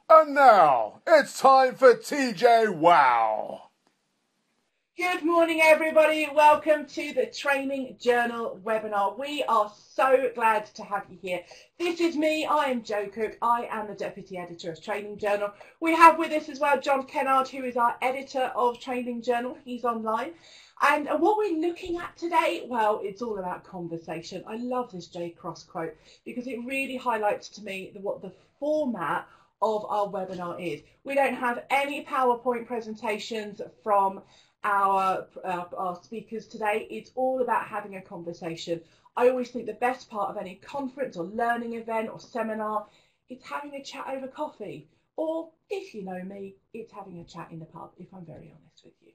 And now, it's time for TJwow. Good morning, everybody. Welcome to the Training Journal webinar. We are so glad to have you here. This is me. I am Jo Cook. I am the Deputy Editor of Training Journal. We have with us as well John Kennard, who is our Editor of Training Journal. He's online. And what we're looking at today, well, it's all about conversation. I love this J. Cross quote because it really highlights to me what the format of our webinar is. We don't have any PowerPoint presentations from our speakers today. It's all about having a conversation. I always think the best part of any conference or learning event or seminar is having a chat over coffee, or if you know me, it's having a chat in the pub, if I'm very honest with you.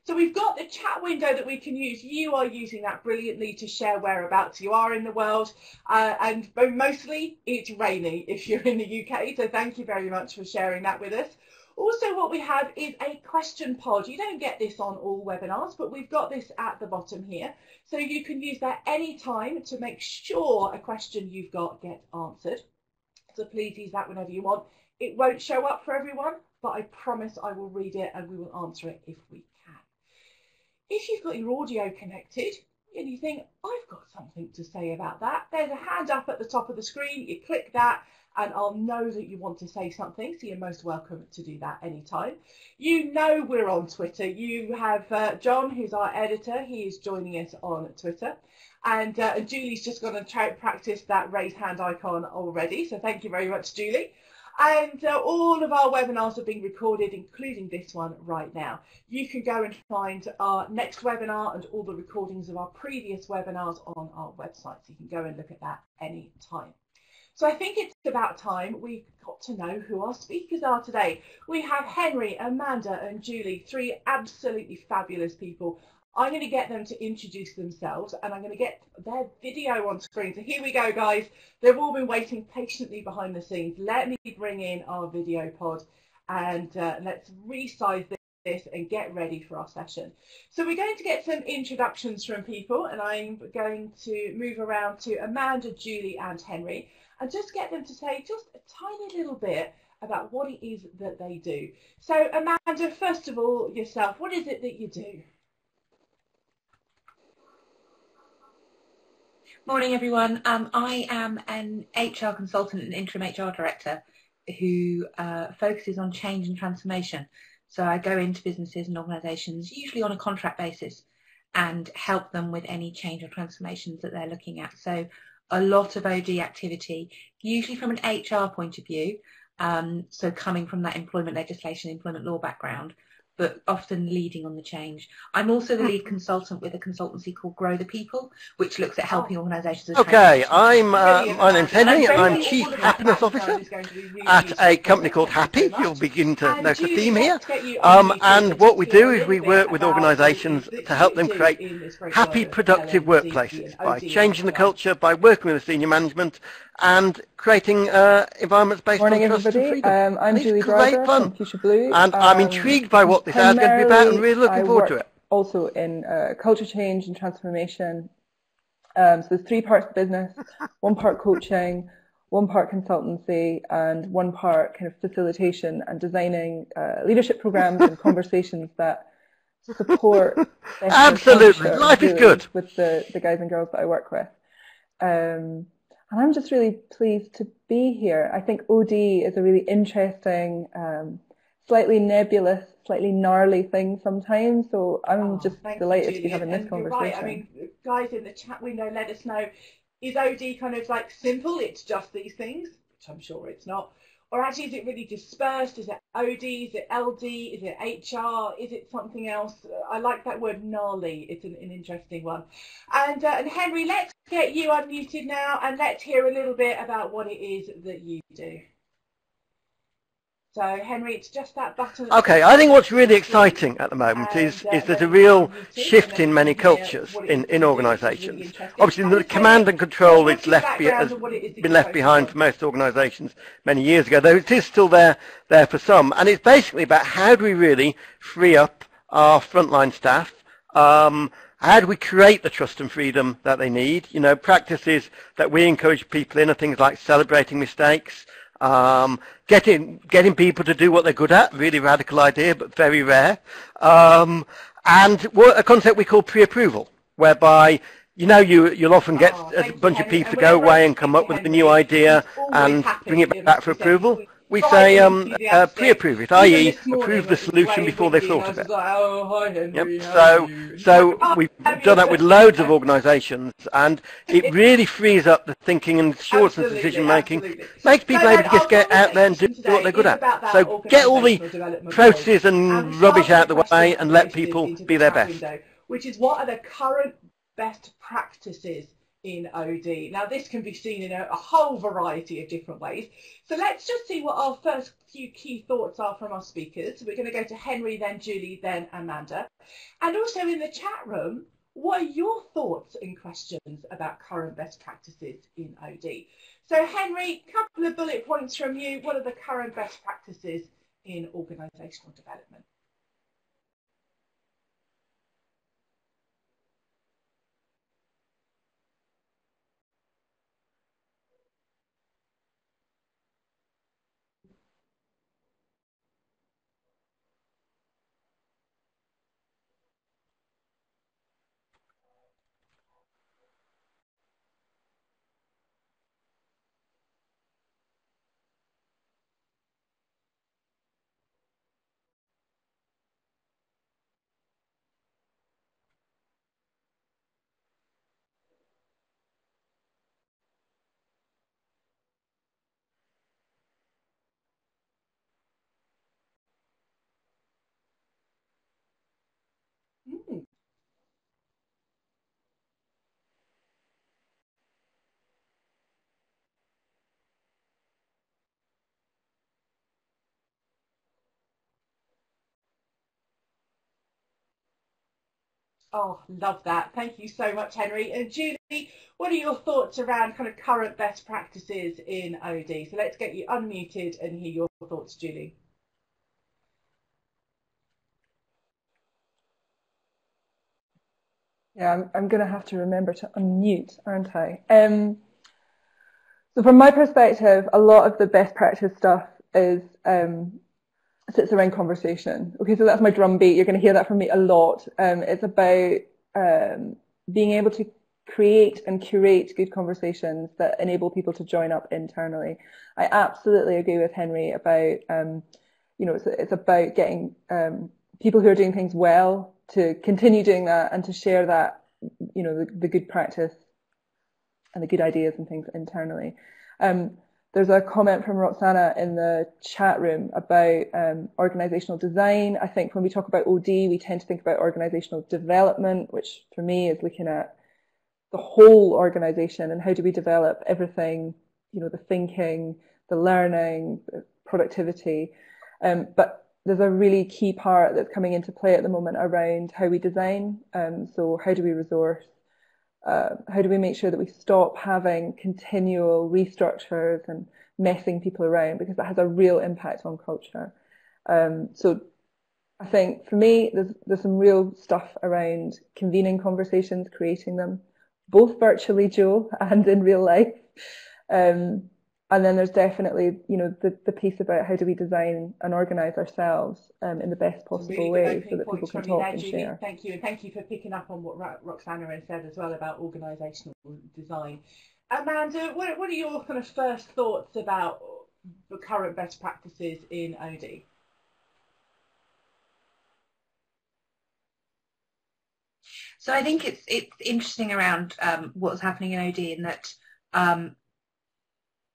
So we've got the chat window that we can use. You are using that brilliantly to share whereabouts you are in the world. And mostly it's raining if you're in the UK. So thank you very much for sharing that with us. Also, what we have is a question pod. You don't get this on all webinars, but we've got this at the bottom here. So you can use that any time to make sure a question you've got gets answered. So please use that whenever you want. It won't show up for everyone, but I promise I will read it and we will answer it if we can. If you've got your audio connected and you think, I've got something to say about that, there's a hand up at the top of the screen. You click that and I'll know that you want to say something. So you're most welcome to do that anytime. You know we're on Twitter. You have John, who's our editor. He is joining us on Twitter. And Julie's just going to practice that raise hand icon already. So thank you very much, Julie. And all of our webinars are being recorded, including this one right now. You can go and find our next webinar and all the recordings of our previous webinars on our website. So you can go and look at that any time. So I think it's about time we got to know who our speakers are today. We have Henry, Amanda and Julie, three absolutely fabulous people. I'm going to get them to introduce themselves and I'm going to get their video on screen. So here we go, guys. They've all been waiting patiently behind the scenes. Let me bring in our video pod and let's resize this and get ready for our session. So we're going to get some introductions from people and I'm going to move around to Amanda, Julie and Henry and just get them to say just a tiny little bit about what it is that they do. So Amanda, first of all, yourself, what is it that you do? Morning, everyone. I am an HR consultant and interim HR director who focuses on change and transformation. So I go into businesses and organisations, usually on a contract basis, and help them with any change or transformations that they're looking at. So a lot of OD activity, usually from an HR point of view, so coming from that employment legislation, employment law background, but often leading on the change. I'm also the lead consultant with a consultancy called Grow the People, which looks at helping organisations. Okay, my name's Henry. I'm Chief Happiness Officer at a company called Happy. You'll begin to note the theme here. And what we do is we work with organisations to help them create happy, productive workplaces by changing the culture, by working with the senior management, and creating environments based on trust and freedom. I'm Julie Drybrough from Fuchsia Blue. And I'm intrigued by what this ad's going to be about and really looking forward to it. Also in culture change and transformation. So there's three parts of the business, one part coaching, one part consultancy, and one part kind of facilitation and designing leadership programs and conversations that support absolutely life is good with the guys and girls that I work with. And I'm just really pleased to be here. I think OD is a really interesting, slightly nebulous, slightly gnarly thing sometimes. So I'm just delighted to be having this conversation. Right. I mean, guys in the chat window, let us know, is OD kind of like simple? It's just these things, which I'm sure it's not. Or actually, is it really dispersed? Is it OD? Is it LD? Is it HR? Is it something else? I like that word gnarly. It's an interesting one. And Henry, let's get you unmuted now and let's hear a little bit about what it is that you do. So, Henry, it's just that button. Okay, I think what's really exciting at the moment is there's a real shift in many cultures in organisations. Obviously, the command and control has been left behind for most organisations many years ago, though it is still there for some. And it's basically about how do we really free up our frontline staff, how do we create the trust and freedom that they need? You know, practices that we encourage people in are things like celebrating mistakes, Getting people to do what they're good at, really radical idea, but very rare. And a concept we call pre-approval, whereby you'll often get a bunch of people to go away and come up with a new idea and bring it back for approval. We say pre-approve it, i.e. approve the solution before they thought of it. Yep. So we've done that with loads of organisations, and it really frees up the thinking and shortens decision making, makes people able to just get out there and do what they're good at. So get all the processes and rubbish out of the way and let people be their best. Which is, what are the current best practices in OD? Now, this can be seen in a whole variety of different ways. So let's just see what our first few key thoughts are from our speakers. So we're going to go to Henry, then Julie, then Amanda. And also in the chat room, what are your thoughts and questions about current best practices in OD? So Henry, a couple of bullet points from you. What are the current best practices in organisational development? Oh, love that. Thank you so much, Henry. And Julie, what are your thoughts around kind of current best practices in OD? So let's get you unmuted and hear your thoughts, Julie. Yeah, I'm going to have to remember to unmute, aren't I? So from my perspective, a lot of the best practice stuff is sits around conversation. Okay, so that's my drum beat. You're going to hear that from me a lot. It's about being able to create and curate good conversations that enable people to join up internally. I absolutely agree with Henry about, it's about getting people who are doing things well to continue doing that and to share that, the good practice and the good ideas and things internally. There's a comment from Roxana in the chat room about organisational design. I think when we talk about OD, we tend to think about organisational development, which for me is looking at the whole organisation and how do we develop everything, the thinking, the learning, the productivity. But there's a really key part that's coming into play at the moment around how we design. So how do we resource? How do we make sure that we stop having continual restructures and messing people around, because that has a real impact on culture. So I think for me, there's some real stuff around convening conversations, creating them, both virtually, Jo, and in real life. And then there's definitely, the piece about how do we design and organise ourselves in the best possible way so that people can talk and share. Thank you, and thank you for picking up on what Roxana has said as well about organisational design. Amanda, what are your kind of first thoughts about the current best practices in OD? So I think it's interesting around what's happening in OD, in that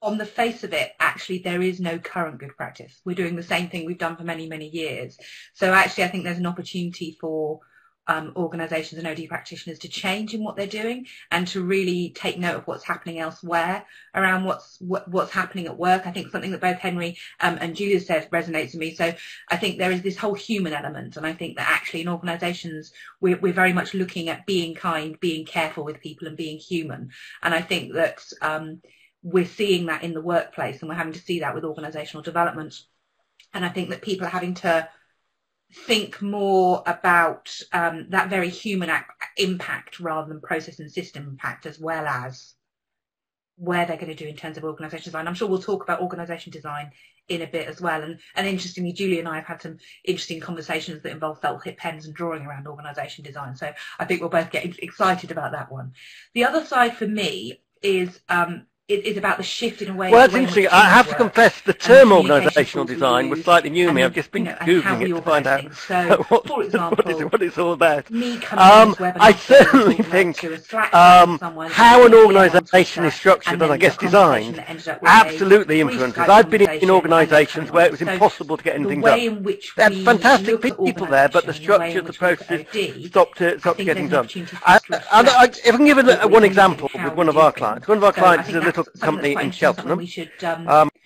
on the face of it, actually, there is no current good practice. We're doing the same thing we've done for many, many years. So actually, I think there's an opportunity for organisations and OD practitioners to change in what they're doing and to really take note of what's happening elsewhere around what's happening at work. I think something that both Henry and Julia said resonates with me. So I think there is this whole human element, and I think that actually in organisations we're very much looking at being kind, being careful with people, and being human. And I think that we're seeing that in the workplace, and we're having to see that with organisational development. And I think that people are having to think more about that very human impact rather than process and system impact, as well as where they're going to do in terms of organisation design. I'm sure we'll talk about organisation design in a bit as well. And interestingly, Julie and I have had some interesting conversations that involve felt tip pens and drawing around organisation design. So I think we'll both get excited about that one. The other side for me is about the shift in a way. Well, that's interesting. I have to confess, the term organisational design was slightly new to me. I've just been Googling it to find out so, for example, what it's all about. I certainly think how an organisation is structured and I guess designed absolutely influences. I've been in organisations where it was impossible to get anything done. They had fantastic people there, but the structure, the processes stopped getting done. If I can give one example with one of our clients. One of our clients is a little company in Cheltenham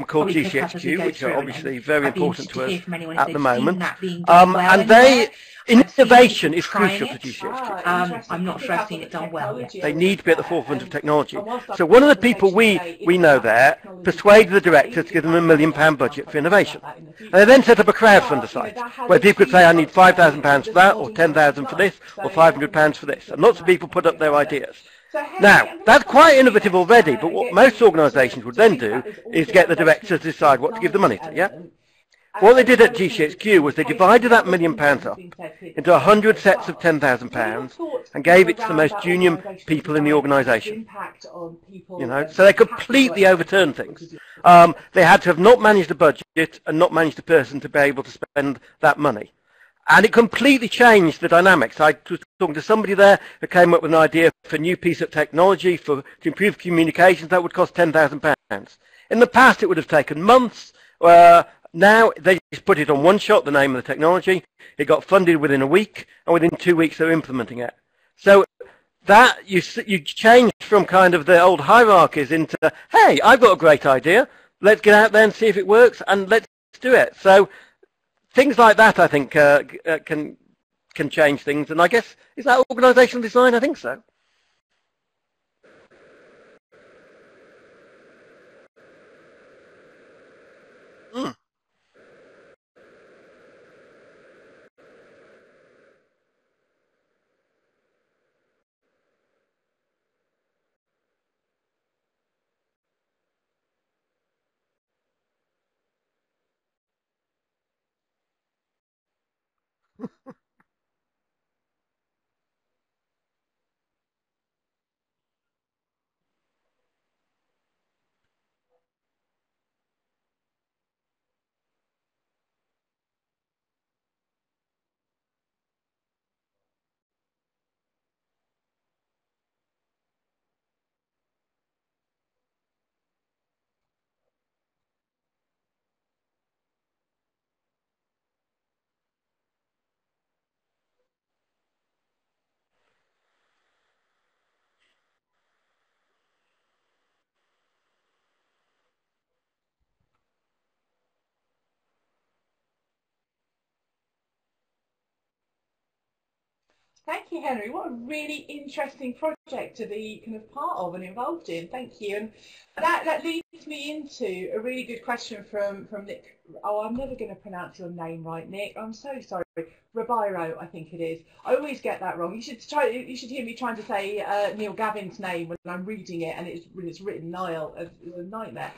called GCHQ, which are obviously very important to us at the moment. And innovation is crucial to GCHQ. I'm not sure I've seen it done well yet. They need to be at the forefront of technology. So one of the people we know there persuaded the director to give them £1 million budget for innovation. And they then set up a crowdfunder site where people could say, I need £5,000 for that, or £10,000 for this, or £500 for this. And lots of people put up their ideas. Now, that's quite innovative already, but what most organisations would then do is get the directors to decide what to give the money to, yeah? What they did at GCHQ was they divided that £1 million up into 100 sets of £10,000 and gave it to the most junior people in the organisation. You know, so they completely overturned things. They had to have not managed a budget and not managed a person to be able to spend that money. And it completely changed the dynamics. I was talking to somebody there who came up with an idea for a new piece of technology to improve communications that would cost £10,000. In the past, it would have taken months. Now, they just put it on one shot, the name of the technology. It got funded within a week, and within 2 weeks, they were implementing it. So that you change from kind of the old hierarchies into, hey, I've got a great idea. Let's get out there and see if it works, and let's do it. So things like that, I think, can change things. And I guess, is that organisational design? I think so. Mm. Thank you, Henry. What a really interesting project to be kind of part of and involved in. Thank you. And that leads me into a really good question from Nick. Oh, I'm never going to pronounce your name right, Nick. I'm so sorry. Drybrough, I think it is. I always get that wrong. You should hear me trying to say Neil Gavin's name when I'm reading it, and it's written Niall. It's a nightmare.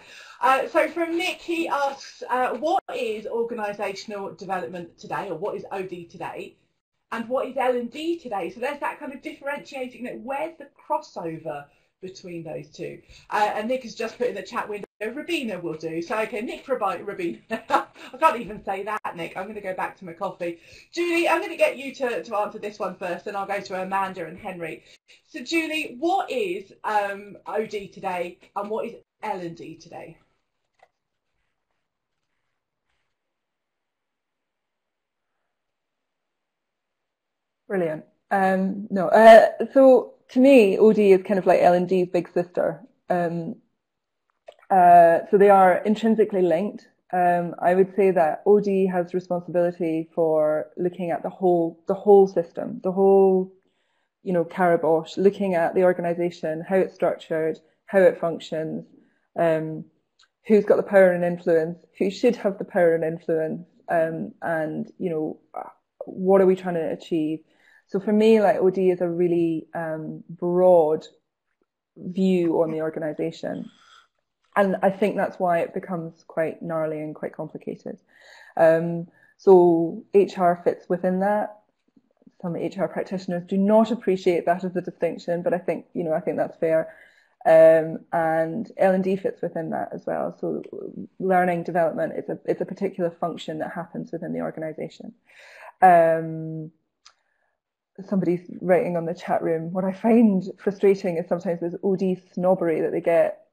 So from Nick, he asks, what is organisational development today, or what is OD today? And what is L&D today? So there's that kind of differentiating. Where's the crossover between those two? And Nick has just put in the chat window, Rabina will do. So, okay, Nick, Rabina. I can't even say that, Nick. I'm going to go back to my coffee. Julie, I'm going to get you to answer this one first, and I'll go to Amanda and Henry. So, Julie, what is OD today, and what is L&D today? Brilliant. So to me, OD is kind of like L&D's big sister. So they are intrinsically linked. I would say that OD has responsibility for looking at the whole system, the whole, carabosh, looking at the organisation, how it's structured, how it functions, who's got the power and influence, who should have the power and influence, and what are we trying to achieve. So for me, like OD is a really broad view on the organisation. And I think that's why it becomes quite gnarly and quite complicated. So HR fits within that. Some HR practitioners do not appreciate that as a distinction, but I think that's fair. And L&D fits within that as well. So learning development is a particular function that happens within the organisation. Somebody's writing on the chat room, what I find frustrating is sometimes there's OD snobbery that they get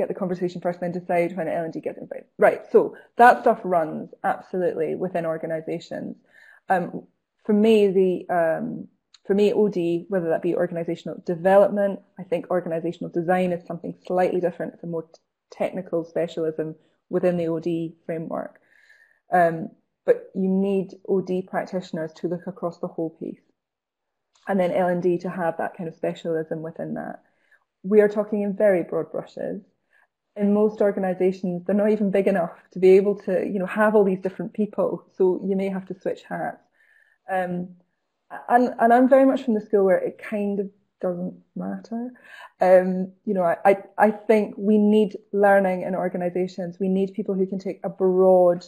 the conversation first and then decide when L&D gets invited. Right, so that stuff runs absolutely within organisations. For me, OD, whether that be organisational development, I think organisational design is something slightly different. It's a more technical specialism within the OD framework. But you need OD practitioners to look across the whole piece. And then L&D to have that kind of specialism within that. We are talking in very broad brushes. In most organisations, they're not even big enough to be able to, have all these different people. So you may have to switch hats. And I'm very much from the school where it kind of doesn't matter. I think we need learning in organisations. We need people who can take a broad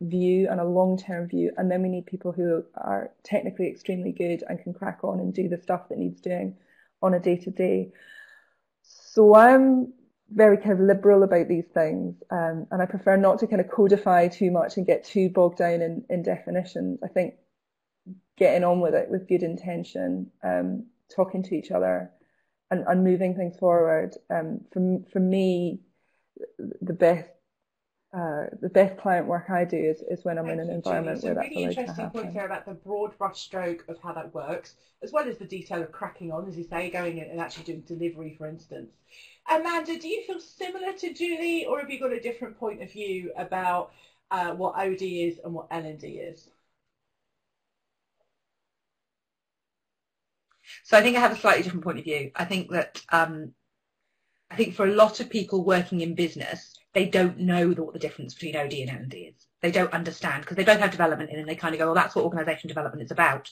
view and a long-term view, and then we need people who are technically extremely good and can crack on and do the stuff that needs doing on a day-to-day. So I'm very kind of liberal about these things, and I prefer not to kind of codify too much and get too bogged down in definitions. I think getting on with it with good intention, talking to each other and moving things forward. For me, the best client work I do is when I'm in an environment where that's allowed to happen. Really interesting point there about the broad brushstroke of how that works, as well as the detail of cracking on, as you say, going in and actually doing delivery, for instance. Amanda, do you feel similar to Julie, or have you got a different point of view about what OD is and what L&D is? So I think I have a slightly different point of view. I think that I think for a lot of people working in business, they don't know what the difference between OD and L&D is. They don't understand because they both have development in, and they kind of go, well, that's what organisation development is about.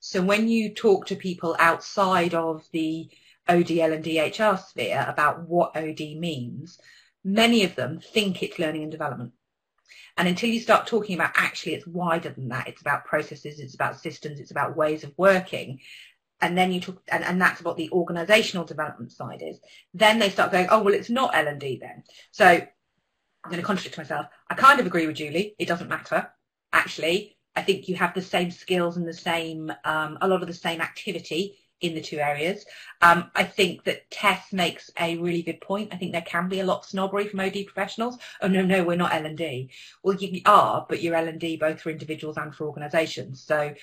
So when you talk to people outside of the OD, L&D, HR sphere about what OD means, many of them think it's learning and development. And until you start talking about actually it's wider than that, it's about processes, it's about systems, it's about ways of working. And then you talk, and that's what the organisational development side is. Then they start going, oh, well, it's not L&D then. So I'm going to contradict myself. I kind of agree with Julie. It doesn't matter. Actually, I think you have the same skills and the same, a lot of the same activity in the two areas. I think that Tess makes a really good point. I think there can be a lot of snobbery from OD professionals. Oh, no, we're not L&D. Well, you are, but you're L&D both for individuals and for organisations. So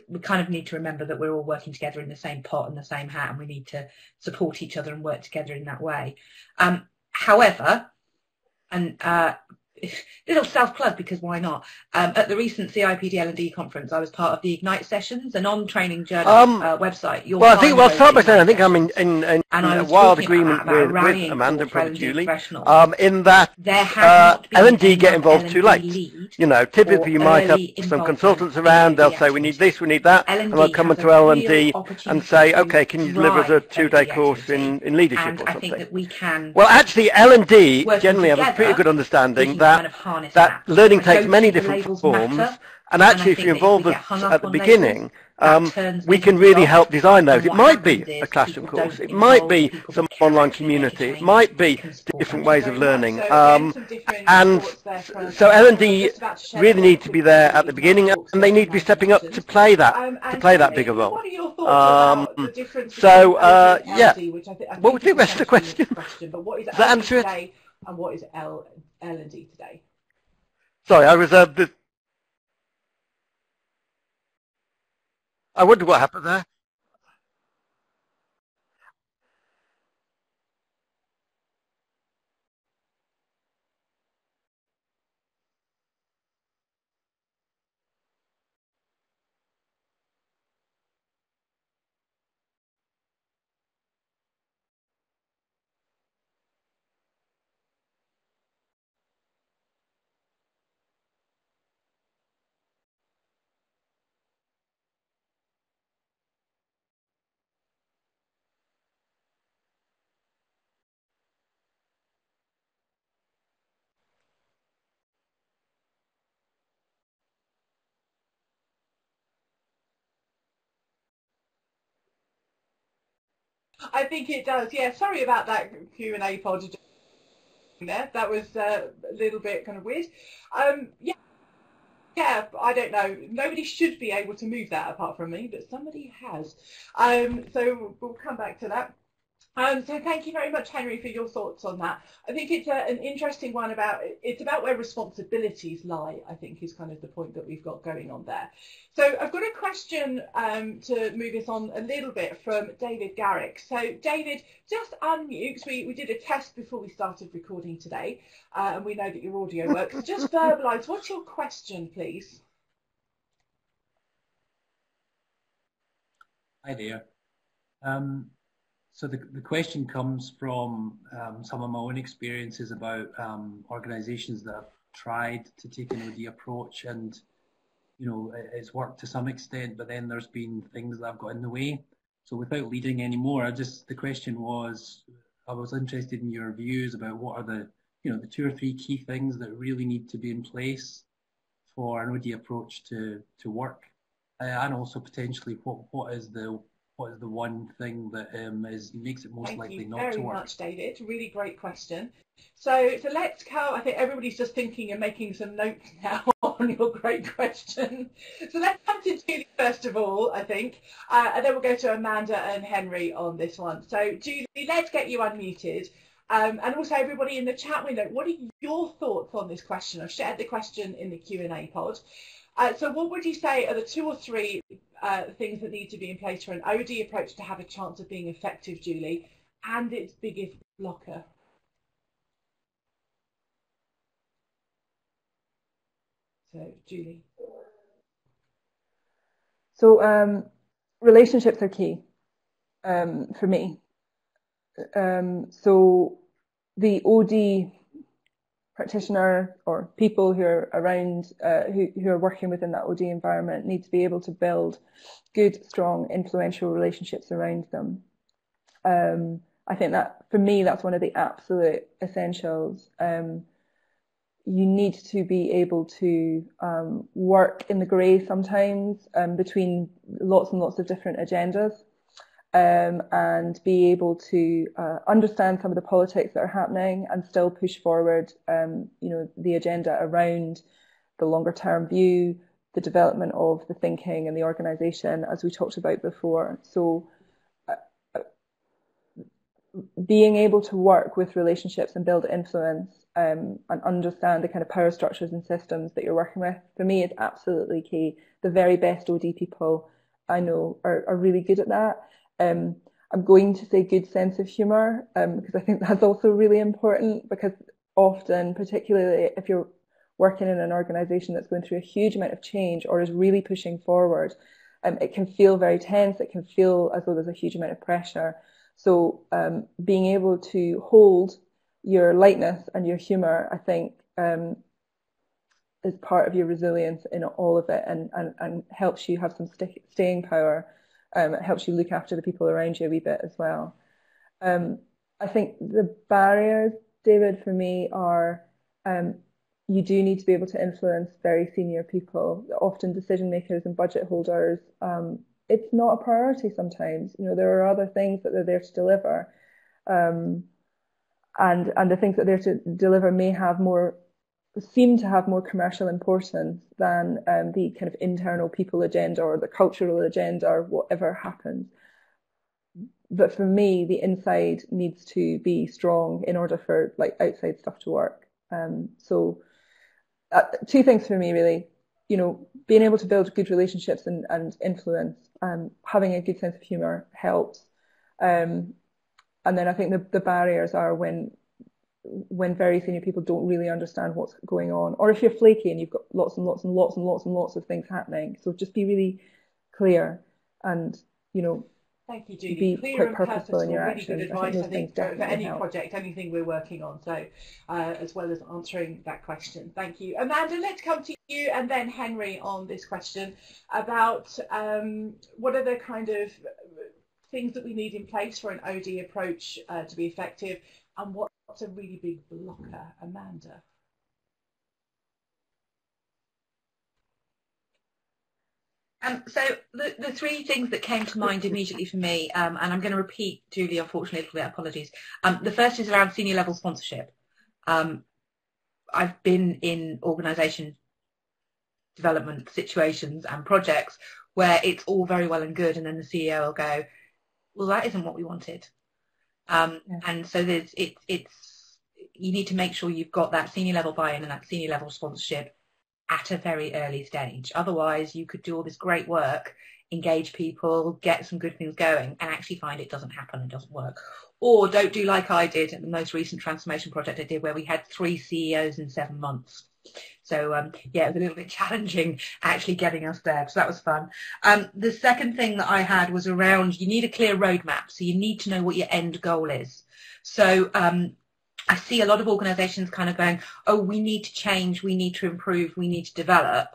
we kind of need to remember that we're all working together in the same pot and the same hat, and we need to support each other and work together in that way. However, and little self-plug, because why not? At the recent CIPD L&D conference, I was part of the Ignite sessions, a non-training journal website. Well, I think, well, start by saying I think I'm in wild agreement with Amanda and probably Julie, in that L&D get involved too late. You know, typically you might have some consultants around, they'll say, we need this, we need that, and they'll come into L&D and say, okay, can you deliver us a 2-day course in leadership or something? Well, actually, L&D generally have a pretty good understanding that learning takes many different forms, and actually if you involve us at the beginning, we can really help design those. It might be a classroom course, it might be some online community, it might be different ways of learning, and so L&D really need to be there at the beginning, and they need to be stepping up to play that bigger role. Yeah, what was the rest of the question? Does that answer it? And what is L&D today? Sorry, I reserved the... I wonder what happened there. I think it does. Yeah, sorry about that Q&A pod there. That was a little bit kind of weird. Yeah. Yeah, I don't know. Nobody should be able to move that apart from me, but somebody has. So we'll come back to that. So thank you very much, Henry, for your thoughts on that. I think it's an interesting one it's about where responsibilities lie, I think, is kind of the point that we've got going on there. So I've got a question to move us on a little bit from David Garrick. So David, just unmute. We did a test before we started recording today, and we know that your audio works. Just verbalise, what's your question, please? Hi there. So the question comes from some of my own experiences about organisations that have tried to take an OD approach, and it's worked to some extent, but then there's been things that have got in the way. So without leading any more, the question was, I was interested in your views about what are the the 2 or 3 key things that really need to be in place for an OD approach to work, and also potentially what is the one thing that makes it most likely not to work? Thank you very much, David. Really great question. So let's go. I think everybody's just thinking and making some notes now on your great question. So let's come to Julie first of all, I think, and then we'll go to Amanda and Henry on this one. So Julie, let's get you unmuted. And also everybody in the chat window, what are your thoughts on this question? I've shared the question in the Q&A pod. So what would you say are the 2 or 3 things that need to be in place for an OD approach to have a chance of being effective, Julie, and its biggest blocker? So, Julie. So relationships are key for me. So the OD practitioner or people who are around, who are working within that OD environment need to be able to build good, strong, influential relationships around them. I think that, for me, that's one of the absolute essentials. You need to be able to work in the grey sometimes between lots and lots of different agendas. And be able to understand some of the politics that are happening and still push forward, the agenda around the longer term view, the development of the thinking and the organisation, as we talked about before. So being able to work with relationships and build influence and understand the kind of power structures and systems that you're working with, for me, is absolutely key. The very best OD people I know are really good at that. I'm going to say good sense of humour, because I think that's also really important, because often, particularly if you're working in an organisation that's going through a huge amount of change or is really pushing forward, it can feel very tense, it can feel as though there's a huge amount of pressure. So being able to hold your lightness and your humour, I think, is part of your resilience in all of it, and helps you have some staying power. It helps you look after the people around you a wee bit as well. I think the barriers, David, for me are you do need to be able to influence very senior people, often decision makers and budget holders. It's not a priority sometimes. There are other things that they're there to deliver. And the things that they're to deliver seem to have more commercial importance than the kind of internal people agenda or the cultural agenda or whatever happens. But for me, the inside needs to be strong in order for outside stuff to work. So 2 things for me, really. Being able to build good relationships and influence, having a good sense of humour helps. And then I think the barriers are when very senior people don't really understand what's going on, or if you're flaky and you've got lots and lots and lots and lots and lots of things happening. So just be really clear and, thank you, Judy. be Clear quite and purposeful in your really actions. good advice, I think, for any help. project, anything we're working on. So, as well as answering that question. Thank you. Amanda, let's come to you and then Henry on this question about what are the kind of things that we need in place for an OD approach to be effective, and what's a really big blocker, Amanda? So the three things that came to mind immediately for me, and I'm going to repeat, Julie, unfortunately, a little bit, apologies. The first is around senior level sponsorship. I've been in organisation development situations and projects where it's all very well and good, and then the CEO will go, well, that isn't what we wanted. And so you need to make sure you've got that senior level buy-in and that senior level sponsorship at a very early stage. Otherwise, you could do all this great work, engage people, get some good things going, and actually find it doesn't happen and doesn't work. Or don't do like I did at the most recent transformation project I did, where we had 3 CEOs in 7 months. So, yeah, it was a little bit challenging actually getting us there. So that was fun. The second thing that I had was around, you need a clear roadmap. So you need to know what your end goal is. So I see a lot of organisations kind of going, oh, we need to change, we need to improve, we need to develop.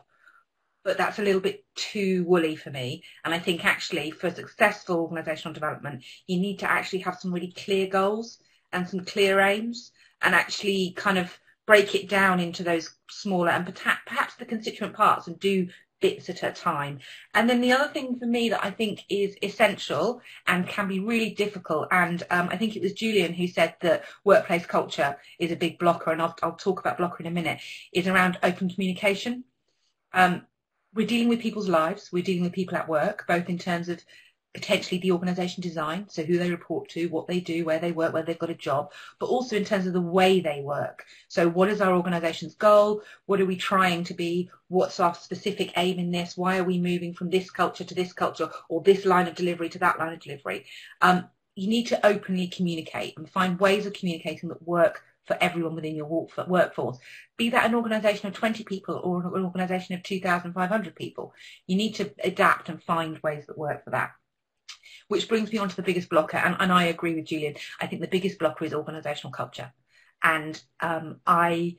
But that's a little bit too woolly for me. And I think actually for successful organisational development, you need to actually have some really clear goals and some clear aims, and actually kind of break it down into those smaller and perhaps the constituent parts, and do bits at a time. And then the other thing for me that I think is essential and can be really difficult, and I think it was Julian who said that workplace culture is a big blocker, and I'll talk about blocker in a minute, is around open communication. We're dealing with people's lives, we're dealing with people at work, both in terms of potentially the organisation design, so who they report to, what they do, where they work, where they've got a job, but also in terms of the way they work. So what is our organisation's goal? What are we trying to be? What's our specific aim in this? Why are we moving from this culture to this culture, or this line of delivery to that line of delivery? You need to openly communicate and find ways of communicating that work for everyone within your workforce. Be that an organisation of 20 people or an organisation of 2,500 people. You need to adapt and find ways that work for that. Which brings me on to the biggest blocker, and I agree with Julian. I think the biggest blocker is organisational culture. And I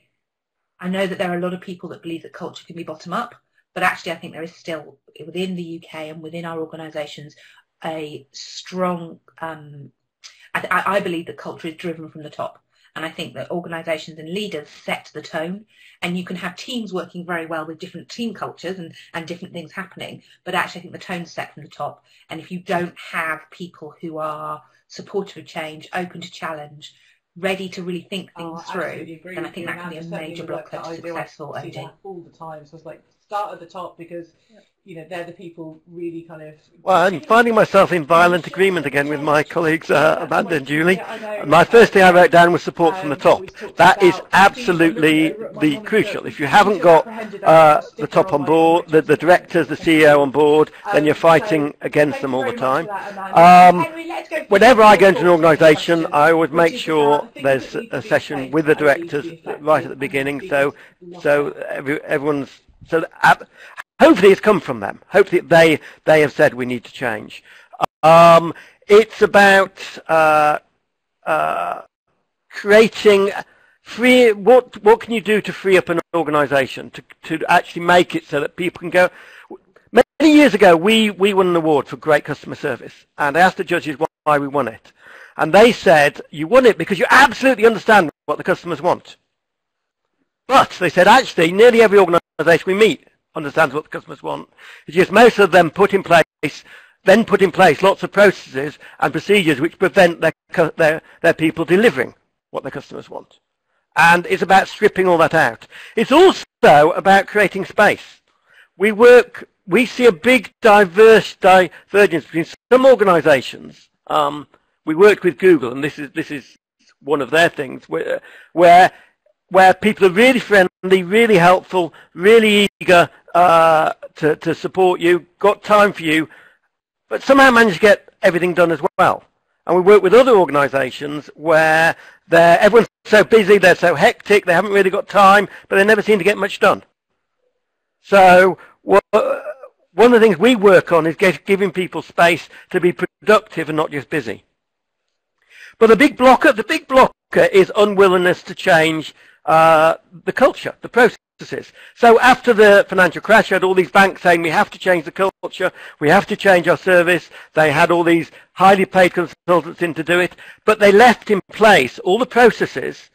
know that there are a lot of people that believe that culture can be bottom up, but actually I think there is still, within the UK and within our organisations, a strong, I believe that culture is driven from the top. And I think that organisations and leaders set the tone, and you can have teams working very well with different team cultures and different things happening, but actually I think the tone's set from the top. And if you don't have people who are supportive of change, open to challenge, ready to really think things through, then I think that can be a major blocker to successful OD. All the time, so it's like start at the top, because you know they're the people really kind of. Well, I'm finding myself in violent agreement again with my colleagues Amanda and Julie. My first thing I wrote down was support from the top. That is absolutely the crucial. If you haven't got the top on board, the directors, the CEO on board, then you're fighting against them all the time. Whenever I go into an organisation, I always make sure there's a session with the directors right at the beginning, so everyone's. So hopefully it's come from them. Hopefully they have said we need to change. It's about creating what can you do to free up an organisation to actually make it so that people can go. Many years ago we won an award for great customer service, and I asked the judges why we won it, and they said you won it because you absolutely understand what the customers want. But they said actually nearly every organisation we meet understands what the customers want. It's just most of them put in place lots of processes and procedures which prevent their people delivering what their customers want. And it's about stripping all that out. It's also about creating space. We see a big divergence between some organisations. We worked with Google, and this is one of their things, where people are really friendly, really helpful, really eager to support you, got time for you, but somehow manage to get everything done as well. And we work with other organisations where everyone's so busy, they're so hectic, they haven't really got time, but they never seem to get much done. So one of the things we work on is giving people space to be productive and not just busy. But the big blocker is unwillingness to change the culture, the processes. So after the financial crash, you had all these banks saying we have to change the culture, we have to change our service. They had all these highly paid consultants in to do it, but they left in place all the processes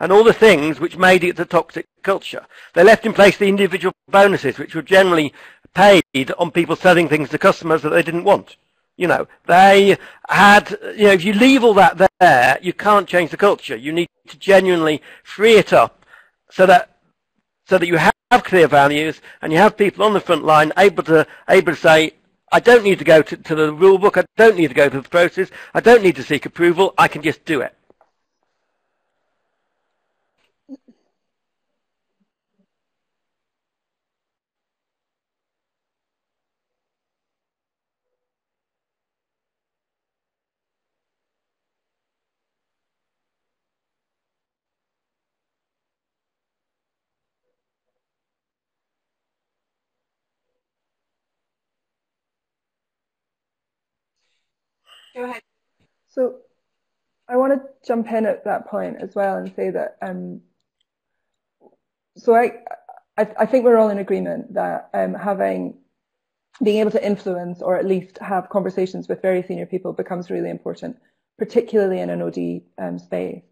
and all the things which made it a toxic culture. They left in place the individual bonuses, which were generally paid on people selling things to customers that they didn't want. You know, they had, you know, if you leave all that there, you can't change the culture. You need to genuinely free it up so that you have clear values and you have people on the front line able to say, I don't need to go to the rule book, I don't need to go through the process, I don't need to seek approval, I can just do it. Go ahead. So I want to jump in at that point as well and say that so I think we're all in agreement that being able to influence or at least have conversations with very senior people becomes really important, particularly in an OD space.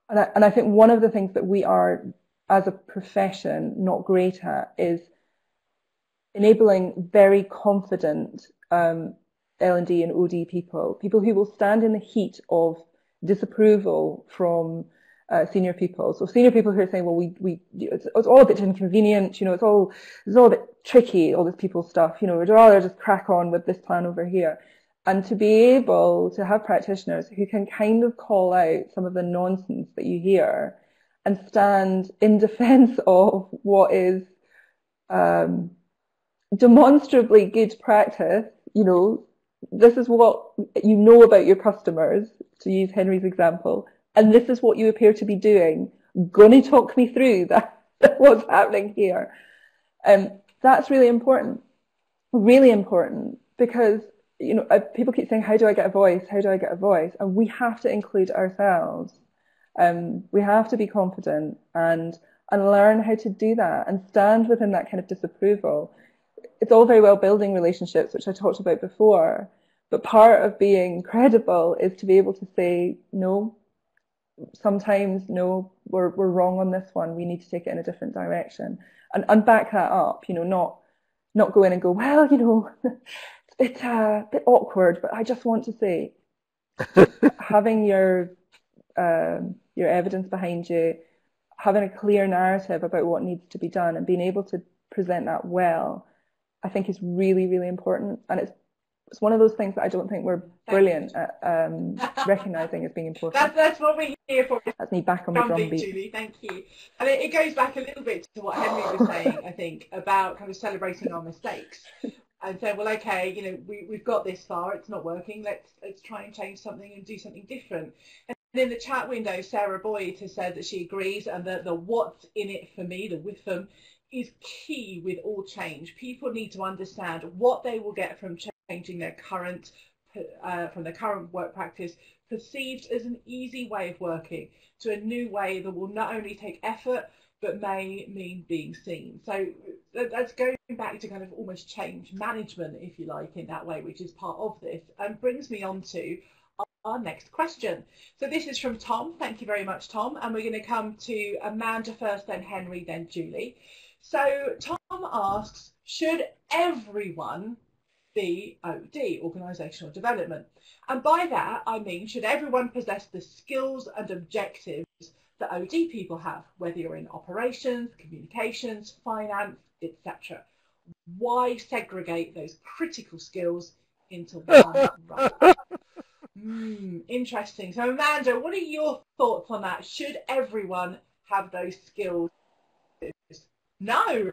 And I think one of the things that we are as a profession not great at is enabling very confident L&D and OD people who will stand in the heat of disapproval from senior people. So senior people who are saying, well, it's all a bit inconvenient, you know, it's all a bit tricky, all this people stuff, you know, we'd rather just crack on with this plan over here. And to be able to have practitioners who can kind of call out some of the nonsense that you hear and stand in defense of what is demonstrably good practice, you know, this is what you know about your customers, to use Henry's example, and this is what you appear to be doing. Gonna talk me through that, what's happening here. That's really important, because, you know, people keep saying, how do I get a voice? How do I get a voice? And we have to include ourselves. We have to be confident and learn how to do that and stand within that kind of disapproval. It's all very well building relationships, which I talked about before, but part of being credible is to be able to say, no, sometimes, no, we're wrong on this one, we need to take it in a different direction, and back that up, you know, not go in and go, well, you know, it's a bit awkward, but I just want to say, having your evidence behind you, having a clear narrative about what needs to be done and being able to present that well, I think is really, really important. And it's one of those things that I don't think we're brilliant at recognising as being important. That's what we're here for. That's me back on the drum beat. Julie, thank you. And it goes back a little bit to what Henry was saying, I think, about kind of celebrating our mistakes. And say, well, okay, you know, we've got this far, it's not working, let's try and change something and do something different. And in the chat window, Sarah Boyd has said that she agrees, and the what's in it for me, the with them, is key with all change. People need to understand what they will get from changing their current work practice, perceived as an easy way of working, to a new way that will not only take effort but may mean being seen. So that's going back to kind of almost change management, if you like, in that way, which is part of this, and brings me on to our next question. So this is from Tom. Thank you very much, Tom. And we're going to come to Amanda first, then Henry, then Julie. So Tom asks, should everyone be OD, organisational development? And by that, I mean, should everyone possess the skills and objectives that OD people have, whether you're in operations, communications, finance, etc.? Why segregate those critical skills into one role? Interesting. So Amanda, what are your thoughts on that? Should everyone have those skills? No.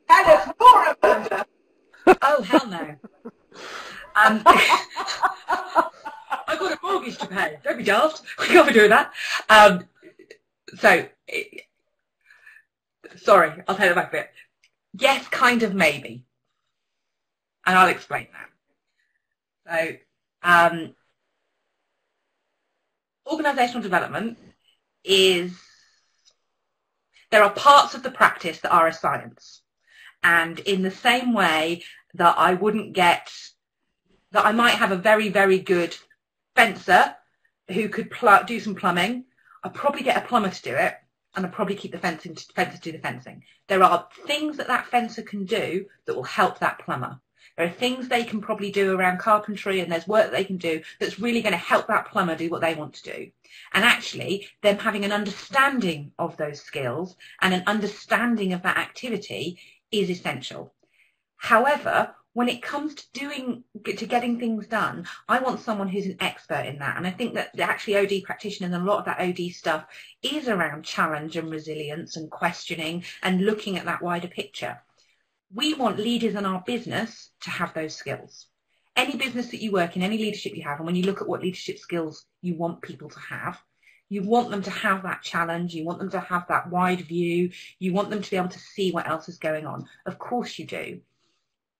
Tell us more, Amanda. Oh, hell no. I've got a mortgage to pay. Don't be daft. We can't be doing that. Sorry, I'll take that back a bit. Yes, kind of, maybe. And I'll explain that. So, organisational development is, there are parts of the practice that are a science. And in the same way that I might have a very, very good fencer who could do some plumbing, I'd probably get a plumber to do it, and I'd probably keep the fencer to do the fencing. There are things that fencer can do that will help that plumber. There are things they can probably do around carpentry, and there's work that they can do that's really going to help that plumber do what they want to do. And actually, them having an understanding of those skills and an understanding of that activity is essential. However, when it comes to getting things done, I want someone who's an expert in that. And I think that actually OD practitioners and a lot of that OD stuff is around challenge and resilience and questioning and looking at that wider picture. We want leaders in our business to have those skills. Any business that you work in, any leadership you have, and when you look at what leadership skills you want people to have, you want them to have that challenge, you want them to have that wide view, you want them to be able to see what else is going on. Of course you do.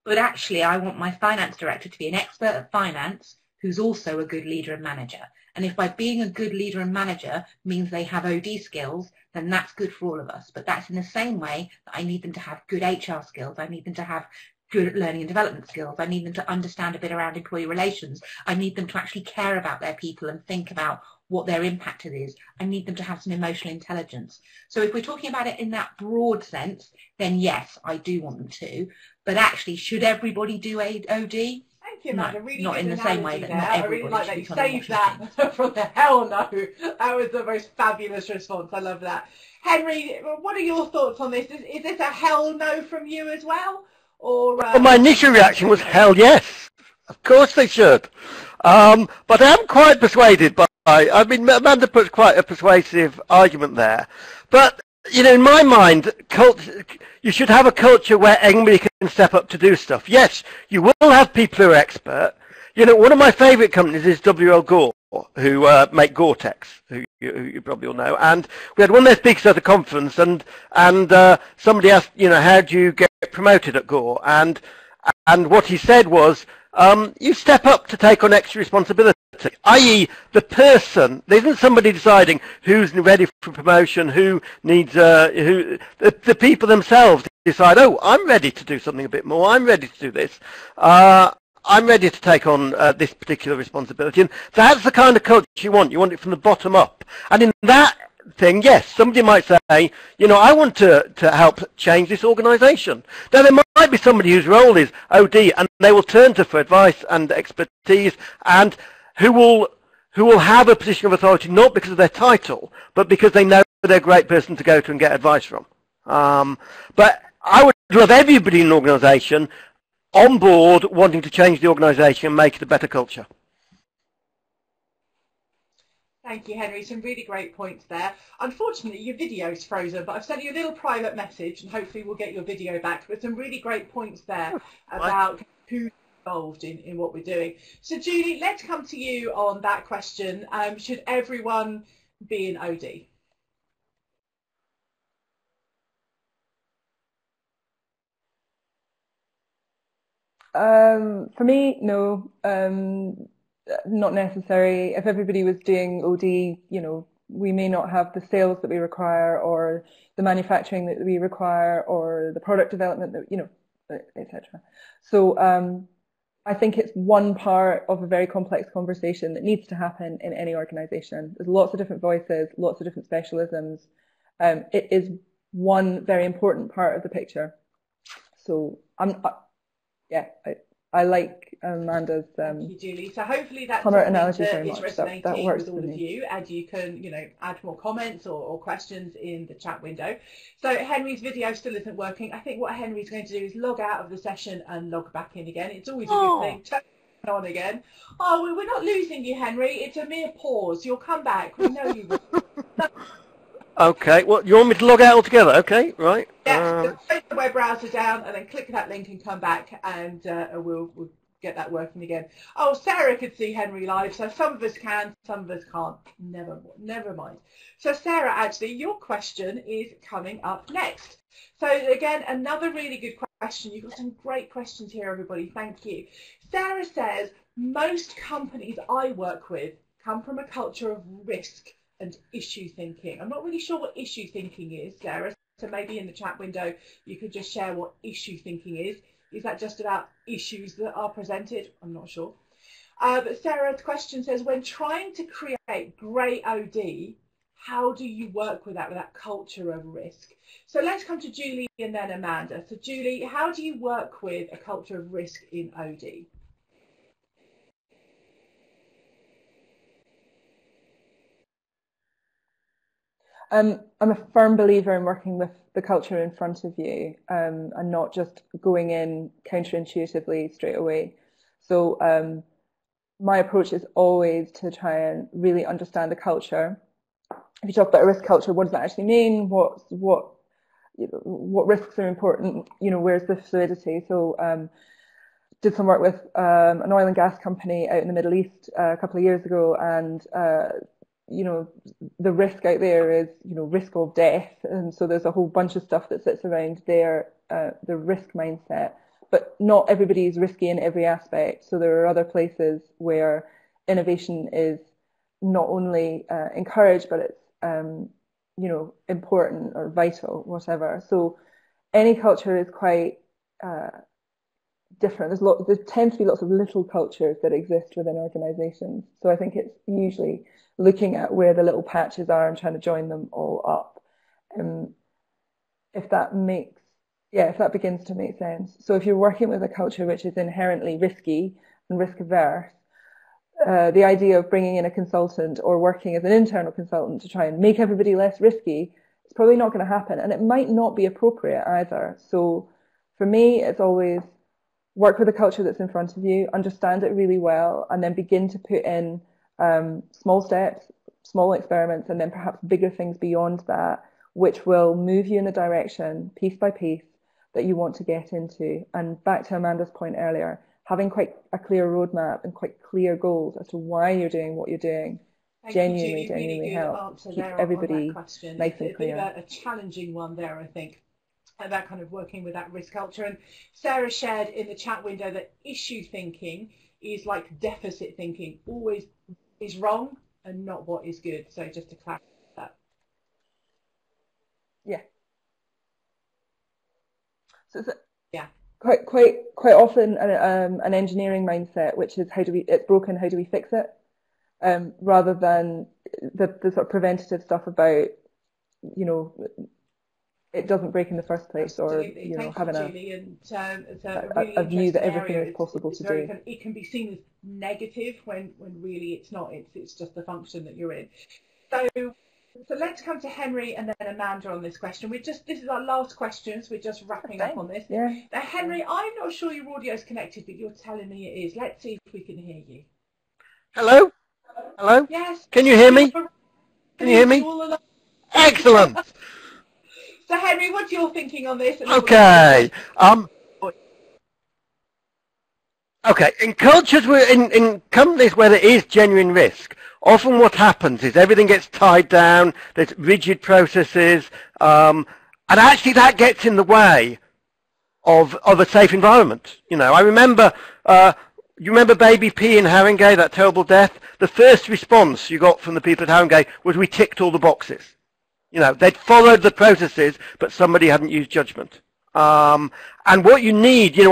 But actually, I want my finance director to be an expert at finance who's also a good leader and manager. And if by being a good leader and manager means they have OD skills, then that's good for all of us. But that's in the same way that I need them to have good HR skills. I need them to have good learning and development skills. I need them to understand a bit around employee relations. I need them to actually care about their people and think about what their impact is. I need them to have some emotional intelligence. So if we're talking about it in that broad sense, then yes, I do want them to. But actually, should everybody do OD? Thank you, Amanda. Really not good in the same way that there. not I everybody really like that should you become a saved washing that from the hell no. That was the most fabulous response. I love that. Henry, what are your thoughts on this? Is this a hell no from you as well? Or well, my initial reaction was hell yes. Of course they should. But I'm quite persuaded by, I mean, Amanda puts quite a persuasive argument there. But, you know, in my mind, you should have a culture where anybody can step up to do stuff. Yes, you will have people who are expert. You know, one of my favourite companies is WL Gore, who make Gore-Tex, who you probably all know. And we had one of their speakers at the conference, and somebody asked, you know, how do you get promoted at Gore? And what he said was, you step up to take on extra responsibility, i.e. the person, there isn't somebody deciding who's ready for promotion, who needs, the people themselves decide, oh, I'm ready to do something a bit more, I'm ready to do this, I'm ready to take on this particular responsibility. And that's the kind of culture you want it from the bottom up. And in that thing, yes, somebody might say, you know, I want to help change this organisation. Now, there might be somebody whose role is OD, and they will turn to for advice and expertise, and who will have a position of authority not because of their title, but because they know they're a great person to go to and get advice from. But I would love everybody in an organisation on board wanting to change the organisation and make it a better culture. Thank you, Henry. Some really great points there. Unfortunately, your video's frozen, but I've sent you a little private message, and hopefully we'll get your video back. But some really great points there about who's involved in what we're doing. So, Julie, let's come to you on that question. Should everyone be in OD? For me, no. Not necessary. If everybody was doing OD, you know, we may not have the sales that we require, or the manufacturing that we require, or the product development that, you know, etc. So I think it's one part of a very complex conversation that needs to happen in any organisation. There's lots of different voices, lots of different specialisms. It is one very important part of the picture. So I like Amanda's Thank you, Julie. So hopefully that's analogy that very is much. resonating That works with all of you, and you can, you know, add more comments or questions in the chat window. So Henry's video still isn't working. I think what Henry's going to do is log out of the session and log back in again. It's always a good thing. Turn on again. Oh, we're not losing you, Henry. It's a mere pause. You'll come back. We know you will. Okay, well, you want me to log out altogether? Okay, right. Yeah, close the web browser down and then click that link and come back, and we'll get that working again. Oh, Sarah could see Henry live, so some of us can, some of us can't. Never mind. So Sarah, actually, your question is coming up next. So again, another really good question. You've got some great questions here, everybody. Thank you. Sarah says, most companies I work with come from a culture of risk and issue thinking. I'm not really sure what issue thinking is, Sarah, so maybe in the chat window you could just share what issue thinking is. Is that just about issues that are presented? I'm not sure. But Sarah's question says, when trying to create great OD, how do you work with that culture of risk? So let's come to Julie and then Amanda. So Julie, how do you work with a culture of risk in OD? I'm a firm believer in working with the culture in front of you, and not just going in counterintuitively straight away. So my approach is always to try and really understand the culture. If you talk about a risk culture, what does that actually mean? What risks are important? Where's the fluidity? So did some work with an oil and gas company out in the Middle East a couple of years ago, and the risk out there is, risk of death. And so there's a whole bunch of stuff that sits around the risk mindset. But not everybody is risky in every aspect. So there are other places where innovation is not only encouraged, but it's, important or vital, whatever. So any culture is quite different. There tends to be lots of little cultures that exist within organisations. So I think it's usually looking at where the little patches are and trying to join them all up. If that begins to make sense. So if you're working with a culture which is inherently risky and risk averse, the idea of bringing in a consultant or working as an internal consultant to try and make everybody less risky is probably not going to happen, and it might not be appropriate either. So for me, it's always work with the culture that's in front of you, understand it really well, and then begin to put in small steps, small experiments, and then perhaps bigger things beyond that, which will move you in the direction, piece by piece, that you want to get into. And back to Amanda's point earlier, having quite a clear roadmap and quite clear goals as to why you're doing what you're doing genuinely helps keep everybody nice and clear. A challenging one there, I think, that kind of working with that risk culture. And Sarah shared in the chat window that issue thinking is like deficit thinking, always is wrong and not what is good. So just to clarify that. Yeah. So yeah. Quite often an engineering mindset, which is it's broken, how do we fix it, rather than the sort of preventative stuff about, it doesn't break in the first place, or having a view that everything is possible to do. It can be seen as negative when really it's not. It's just the function that you're in. So let's come to Henry and then Amanda on this question. This is our last question, so we're just wrapping up on this. Yeah. Now, Henry, I'm not sure your audio is connected, but you're telling me it is. Let's see if we can hear you. Hello? Hello? Yes. Can you hear me? Can you hear me? Excellent. So Henry, what's your thinking on this? Okay. Okay. In cultures in companies where there is genuine risk, often what happens is everything gets tied down, there's rigid processes, and actually that gets in the way of a safe environment. I remember, you remember Baby P in Haringey, that terrible death? The first response you got from the people at Haringey was we ticked all the boxes. They'd followed the processes, but somebody hadn't used judgment. And what you need, we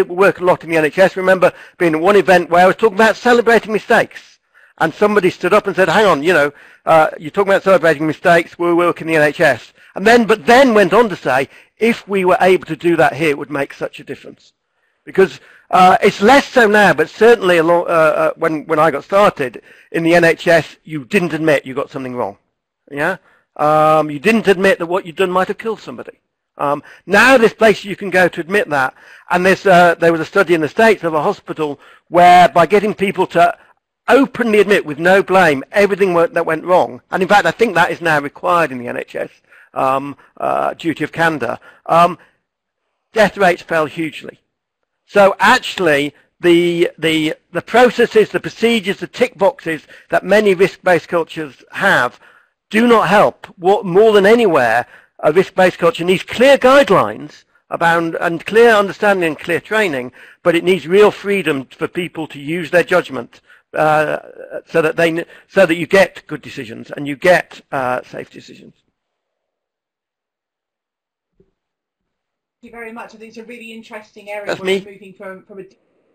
work a lot in the NHS. I remember being at one event where I was talking about celebrating mistakes. And somebody stood up and said, hang on, you're talking about celebrating mistakes, we work in the NHS. But then went on to say, if we were able to do that here, it would make such a difference. Because it's less so now, but certainly when I got started in the NHS, you didn't admit you got something wrong. Yeah? You didn't admit that what you'd done might have killed somebody. Now there's places you can go to admit that. And there was a study in the States of a hospital where by getting people to openly admit with no blame everything that went wrong, and in fact I think that is now required in the NHS, duty of candour, death rates fell hugely. So actually the processes, the procedures, the tick boxes that many risk-based cultures have do not help. More than anywhere, a risk-based culture needs clear guidelines and clear understanding and clear training, but it needs real freedom for people to use their judgment so that you get good decisions and you get safe decisions. Thank you very much. I think it's a really interesting area. That's where me. Moving from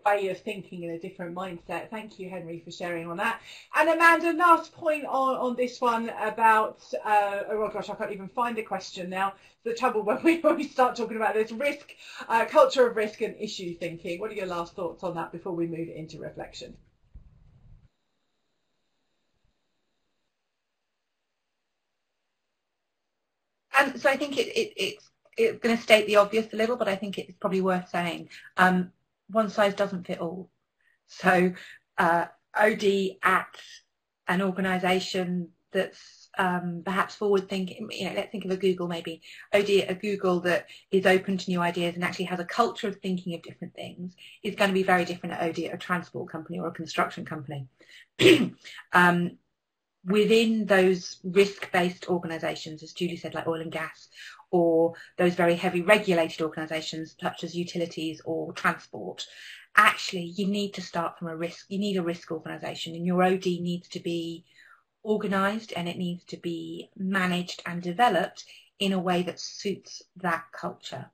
a way of thinking and a different mindset. Thank you, Henry, for sharing on that. And Amanda, last point on this one about, oh gosh, I can't even find the question now. The trouble when we start talking about this risk, culture of risk and issue thinking. What are your last thoughts on that before we move into reflection? So I think it's going to state the obvious a little, but I think it's probably worth saying. One size doesn't fit all. So OD at an organisation that's perhaps forward thinking, let's think of a Google maybe. OD at a Google that is open to new ideas and actually has a culture of thinking of different things is going to be very different at OD at a transport company or a construction company. Within those risk-based organisations, as Julie said, like oil and gas, or those very heavy regulated organisations such as utilities or transport, actually you need to start from a risk. You need a risk organisation, and your OD needs to be organised and it needs to be managed and developed in a way that suits that culture.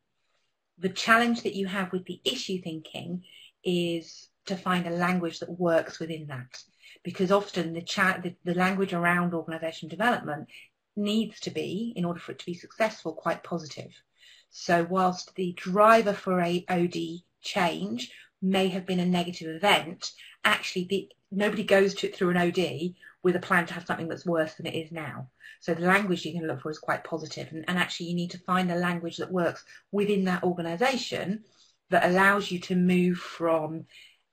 The challenge that you have with the issue thinking is to find a language that works within that. Because often the language around organisation development needs to be, in order for it to be successful, quite positive. So whilst the driver for a OD change may have been a negative event, actually nobody goes through an OD with a plan to have something that's worse than it is now. So the language you can look for is quite positive, and actually you need to find a language that works within that organisation that allows you to move from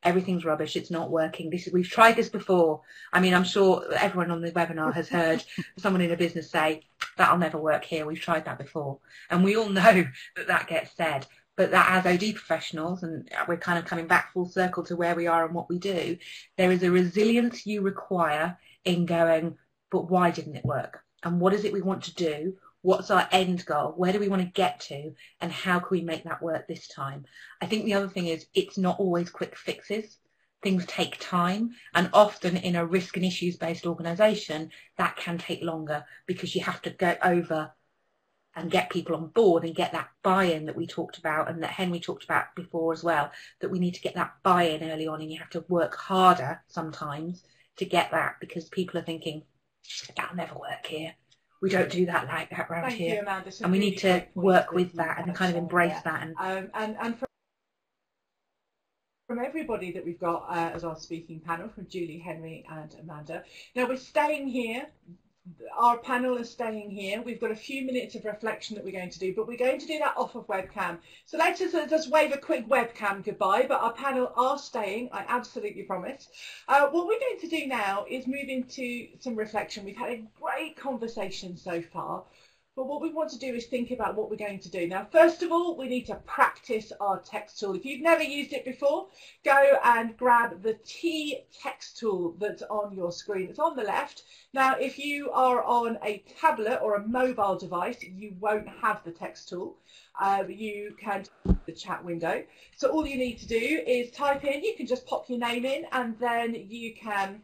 everything's rubbish, it's not working, we've tried this before. I mean, I'm sure everyone on the webinar has heard someone in a business say, that'll never work here, we've tried that before. And we all know that gets said, but that as OD professionals, and we're kind of coming back full circle to where we are and what we do, there is a resilience you require in going, but why didn't it work? And what is it we want to do? What's our end goal? Where do we want to get to? And how can we make that work this time? I think the other thing is it's not always quick fixes. Things take time. And often in a risk and issues based organisation, that can take longer because you have to go over and get people on board and get that buy-in that we talked about and that Henry talked about before as well, that we need to get that buy-in early on, and you have to work harder sometimes to get that because people are thinking, that'll never work here. We don't do that like that around Thank here. you, Amanda. And we need to work with that and kind of embrace that. And from everybody that we've got as our speaking panel, from Julie, Henry and Amanda. Now we're staying here. Our panel is staying here. We've got a few minutes of reflection that we're going to do, but we're going to do that off of webcam. So let's just wave a quick webcam goodbye, but our panel are staying, I absolutely promise. What we're going to do now is move into some reflection. We've had a great conversation so far, but what we want to do is think about what we're going to do. Now, first of all, we need to practice our text tool. If you've never used it before, go and grab the T text tool that's on your screen. It's on the left. Now, if you are on a tablet or a mobile device, you won't have the text tool. You can the chat window. So all you need to do is type in, you can just pop your name in, and then you can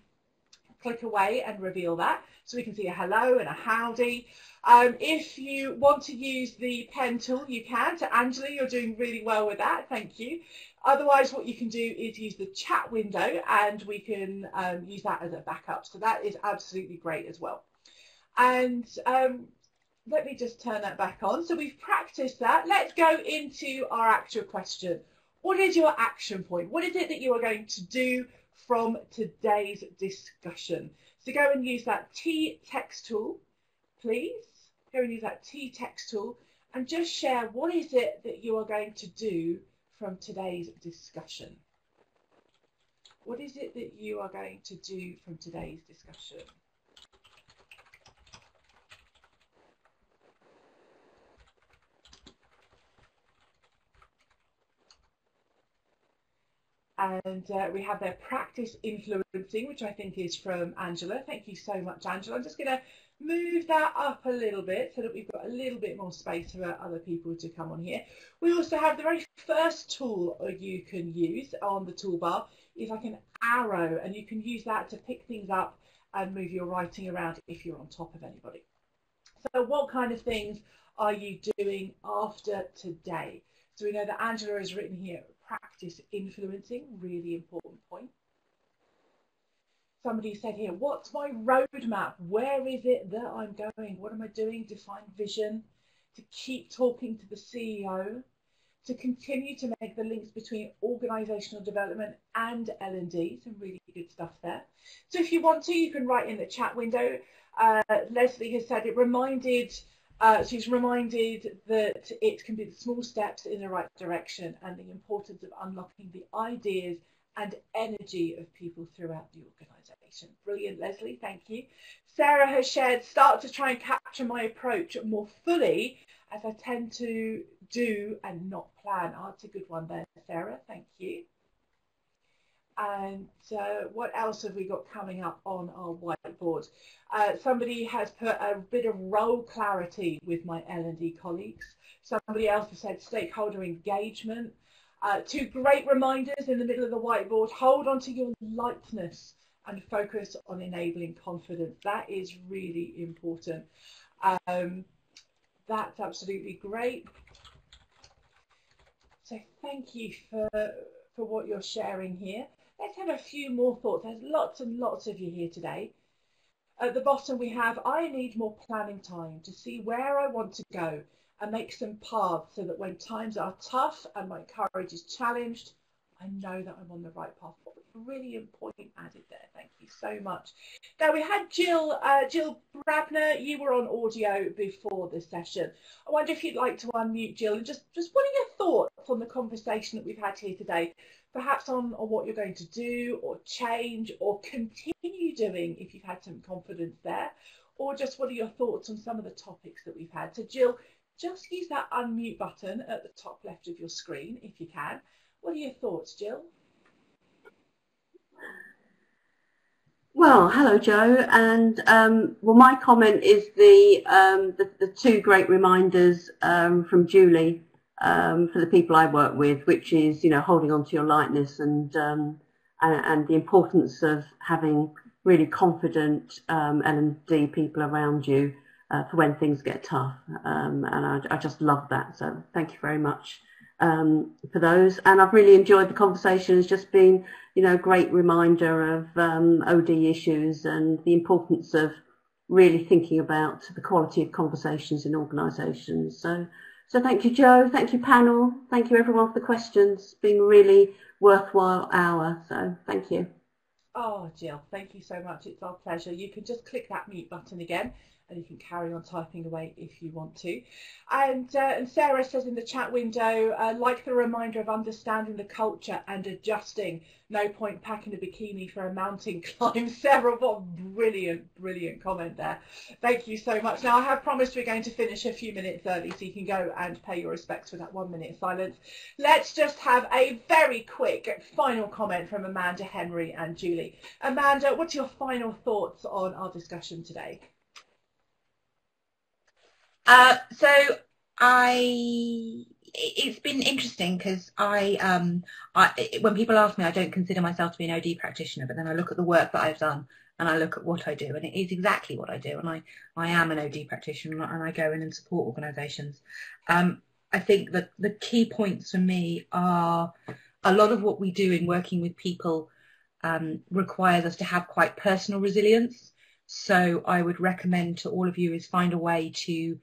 click away and reveal that. So we can see a hello and a howdy. If you want to use the pen tool, you can. To Angela, you're doing really well with that. Thank you. Otherwise, what you can do is use the chat window, and we can use that as a backup. So that is absolutely great as well. And let me just turn that back on. So we've practiced that. Let's go into our actual question. What is your action point? What is it that you are going to do from today's discussion? So go and use that T text tool, please. Go and use that T text tool and just share what is it that you are going to do from today's discussion. What is it that you are going to do from today's discussion? And we have their practice influencing, which I think is from Angela. Thank you so much, Angela. I'm just going to move that up a little bit so that we've got a little bit more space for other people to come on here. We also have the very first tool you can use on the toolbar is like an arrow, and you can use that to pick things up and move your writing around if you're on top of anybody. So what kind of things are you doing after today? So we know that Angela has written here practice influencing, really important point. Somebody said here, what's my roadmap? Where is it that I'm going? What am I doing? Define vision, to keep talking to the CEO, to continue to make the links between organisational development and L&D, some really good stuff there. So if you want to, you can write in the chat window. Leslie has said she's reminded that it can be the small steps in the right direction and the importance of unlocking the ideas and energy of people throughout the organisation. Brilliant, Leslie, thank you. Sarah has shared, start to try and capture my approach more fully as I tend to do and not plan. Oh, that's a good one there, Sarah, thank you. And what else have we got coming up on our whiteboard? Somebody has put a bit of role clarity with my L&D colleagues. Somebody else has said stakeholder engagement. Two great reminders in the middle of the whiteboard. Hold on to your lightness and focus on enabling confidence. That is really important. That's absolutely great. So thank you for what you're sharing here. Let's have a few more thoughts. There's lots and lots of you here today. At the bottom we have, I need more planning time to see where I want to go and make some paths so that when times are tough and my courage is challenged, I know that I'm on the right path. What a brilliant point added there. Thank you so much. Now we had Jill Brabner. You were on audio before the session. I wonder if you'd like to unmute, Jill, and just what are your thoughts on the conversation that we've had here today? Perhaps on what you're going to do or change or continue doing if you've had some confidence there, or just what are your thoughts on some of the topics that we've had. So Jill, just use that unmute button at the top left of your screen if you can. What are your thoughts, Jill? Well, hello, Joe. And well, my comment is the two great reminders from Julie for the people I work with, which is, you know, holding on to your lightness and the importance of having really confident L&D people around you for when things get tough. And I just love that. So thank you very much for those. And I've really enjoyed the conversation. It's just been, you know, a great reminder of OD issues and the importance of really thinking about the quality of conversations in organisations. So thank you, Joe. Thank you, panel. Thank you, everyone, for the questions. It's been a really worthwhile hour. So thank you. Oh, Jill, thank you so much. It's our pleasure. You can just click that mute button again, and you can carry on typing away if you want to. And Sarah says in the chat window, like the reminder of understanding the culture and adjusting. No point packing a bikini for a mountain climb. Sarah, what a brilliant, brilliant comment there. Thank you so much. Now, I have promised we're going to finish a few minutes early, so you can go and pay your respects with that 1 minute of silence. Let's just have a very quick final comment from Amanda, Henry and Julie. Amanda, what's your final thoughts on our discussion today? It's been interesting because when people ask me, I don't consider myself to be an OD practitioner, but then I look at the work that I've done and I look at what I do, and it is exactly what I do. And I am an OD practitioner, and I go in and support organisations. I think that the key points for me are a lot of what we do in working with people requires us to have quite personal resilience. So I would recommend to all of you is find a way to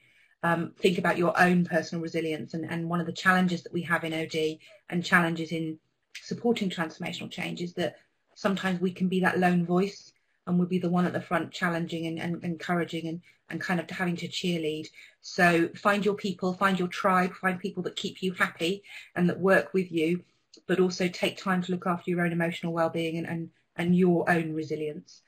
think about your own personal resilience. And one of the challenges that we have in OD and challenges in supporting transformational change is that sometimes we can be that lone voice, and we'll be the one at the front challenging and encouraging and kind of having to cheerlead. So find your people, find your tribe, find people that keep you happy and that work with you, but also take time to look after your own emotional well-being and your own resilience.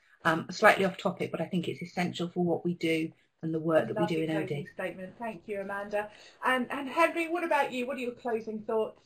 Slightly off topic, but I think it's essential for what we do and the work that we do in OD. Statement. Thank you, Amanda. And Henry, what about you? What are your closing thoughts?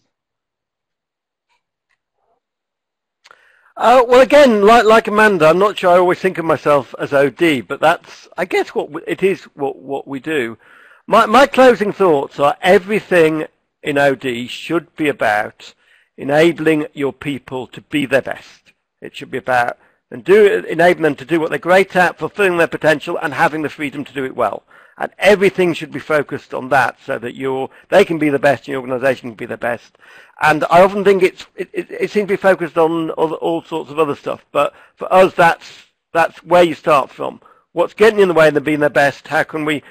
Well, again, like Amanda, I'm not sure I always think of myself as OD, but that's, I guess, what we do. My closing thoughts are everything in OD should be about enabling your people to be their best. It should be about enabling them to do what they're great at, fulfilling their potential, and having the freedom to do it well. and everything should be focused on that, so that they can be the best and your organisation can be the best. And I often think it seems to be focused on all sorts of other stuff, but for us that's where you start from. What's getting in the way of them being their best? How can we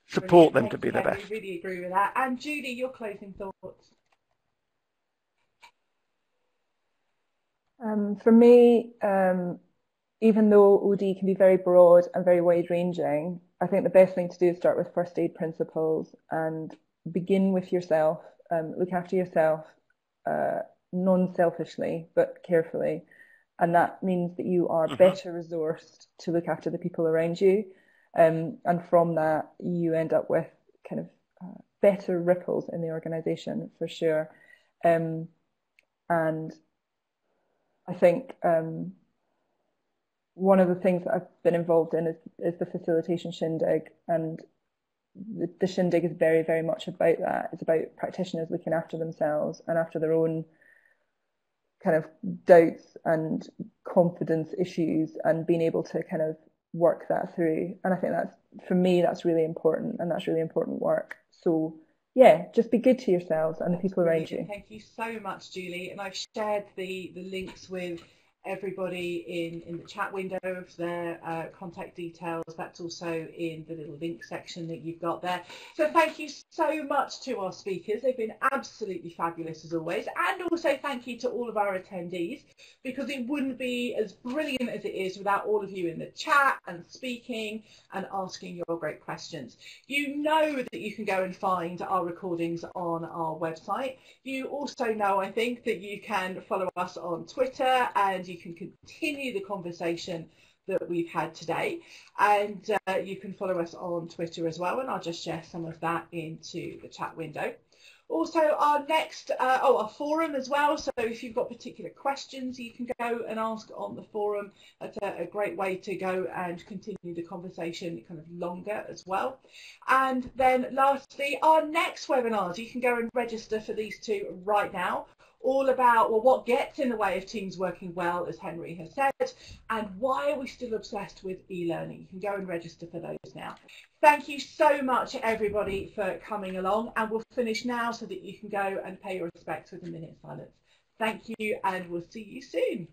support them to be their best? I really agree with that. And Judy, your closing thoughts? For me, even though OD can be very broad and very wide-ranging, I think the best thing to do is start with first aid principles and begin with yourself. Look after yourself, non-selfishly but carefully, and that means that you are better resourced to look after the people around you, and from that you end up with kind of better ripples in the organisation for sure. And I think one of the things that I've been involved in is the facilitation shindig, and the shindig is very, very much about that. It's about practitioners looking after themselves and after their own kind of doubts and confidence issues and being able to kind of work that through. And I think for me, that's really important, and that's really important work. So yeah, just be good to yourselves and the people around you. Thank you so much, Julie. And I've shared the links with everybody in the chat window of their contact details. That's also in the little link section that you've got there. So thank you so much to our speakers. They've been absolutely fabulous as always. And also thank you to all of our attendees, because it wouldn't be as brilliant as it is without all of you in the chat and speaking and asking your great questions. You know that you can go and find our recordings on our website. You also know, I think, that you can follow us on Twitter, and you can continue the conversation that we've had today, and you can follow us on Twitter as well, and I'll just share some of that into the chat window. Also, our next, our forum as well, so if you've got particular questions you can go and ask on the forum. That's a great way to go and continue the conversation kind of longer as well. And then lastly, our next webinars, you can go and register for these two right now, all about, well, what gets in the way of teams working well, as Henry has said, and why are we still obsessed with e-learning. You can go and register for those now. Thank you so much, everybody, for coming along, and we'll finish now so that you can go and pay your respects with a minute's silence. Thank you, and we'll see you soon.